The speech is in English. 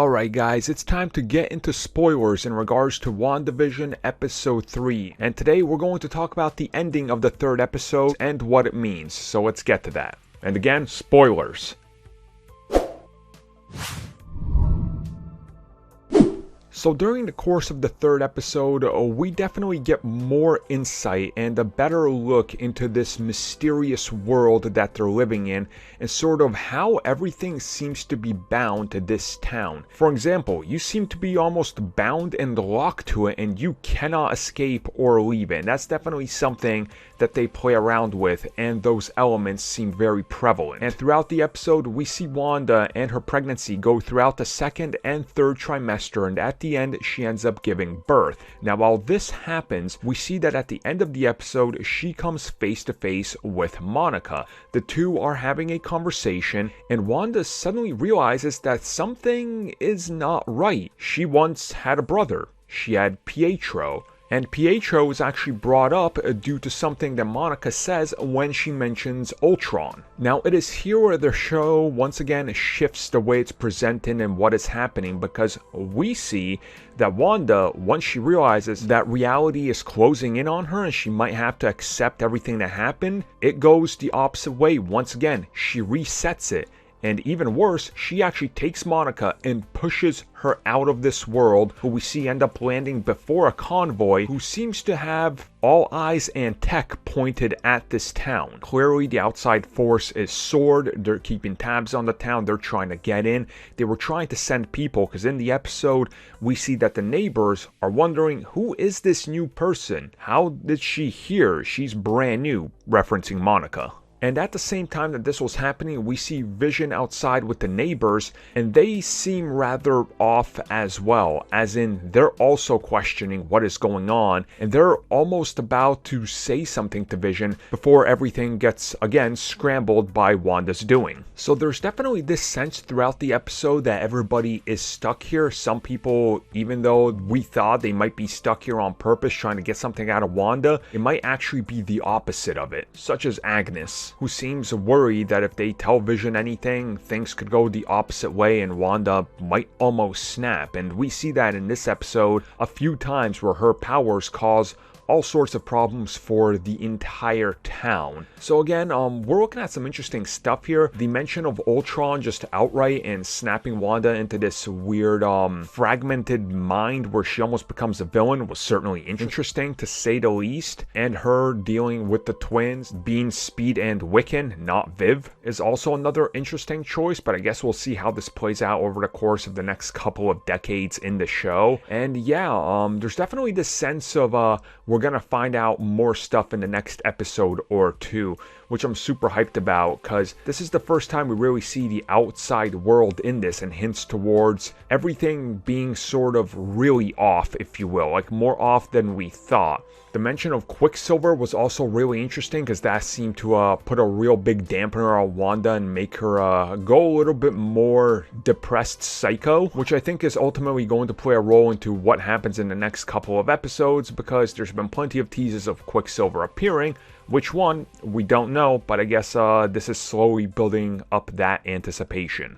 Alright guys, it's time to get into spoilers in regards to WandaVision Episode 3. And today we're going to talk about the ending of the third episode and what it means. So let's get to that. And again, spoilers. So during the course of the third episode, we definitely get more insight and a better look into this mysterious world that they're living in and sort of how everything seems to be bound to this town. For example, you seem to be almost bound and locked to it and you cannot escape or leave it. And that's definitely something that they play around with, and those elements seem very prevalent. And throughout the episode, we see Wanda and her pregnancy go throughout the second and third trimester, and at the end, she ends up giving birth. Now, while this happens, we see that at the end of the episode, she comes face to face with Monica. The two are having a conversation, and Wanda suddenly realizes that something is not right. She once had a brother. She had Pietro. And Pietro is actually brought up due to something that Monica says when she mentions Ultron. Now, it is here where the show once again shifts the way it's presented and what is happening, because we see that Wanda, once she realizes that reality is closing in on her and she might have to accept everything that happened, it goes the opposite way. Once again, she resets it. And even worse, she actually takes Monica and pushes her out of this world, who we see end up landing before a convoy who seems to have all eyes and tech pointed at this town. Clearly, the outside force is SWORD. They're keeping tabs on the town. They're trying to get in. They were trying to send people, because in the episode, we see that the neighbors are wondering, who is this new person? How did she hear? She's brand new, referencing Monica. And at the same time that this was happening, we see Vision outside with the neighbors, and they seem rather off as well, as in they're also questioning what is going on, and they're almost about to say something to Vision before everything gets, again, scrambled by Wanda's doing. So there's definitely this sense throughout the episode that everybody is stuck here. Some people, even though we thought they might be stuck here on purpose trying to get something out of Wanda, it might actually be the opposite of it, such as Agnes, who seems worried that if they tell Vision anything, things could go the opposite way and Wanda might almost snap. And we see that in this episode a few times where her powers cause all sorts of problems for the entire town. So again, we're looking at some interesting stuff here. The mention of Ultron just outright and snapping Wanda into this weird fragmented mind where she almost becomes a villain was certainly interesting to say the least. And her dealing with the twins being Speed and Wiccan, not Viv, is also another interesting choice, but I guess we'll see how this plays out over the course of the next couple of decades in the show. And yeah, there's definitely this sense of we're gonna find out more stuff in the next episode or two, which I'm super hyped about, because this is the first time we really see the outside world in this, and hints towards everything being sort of really off, if you will, like more off than we thought. The mention of Quicksilver was also really interesting, because that seemed to put a real big dampener on Wanda and make her go a little bit more depressed psycho, which I think is ultimately going to play a role into what happens in the next couple of episodes, because there's been plenty of teases of Quicksilver appearing. Which one, we don't know, but I guess this is slowly building up that anticipation.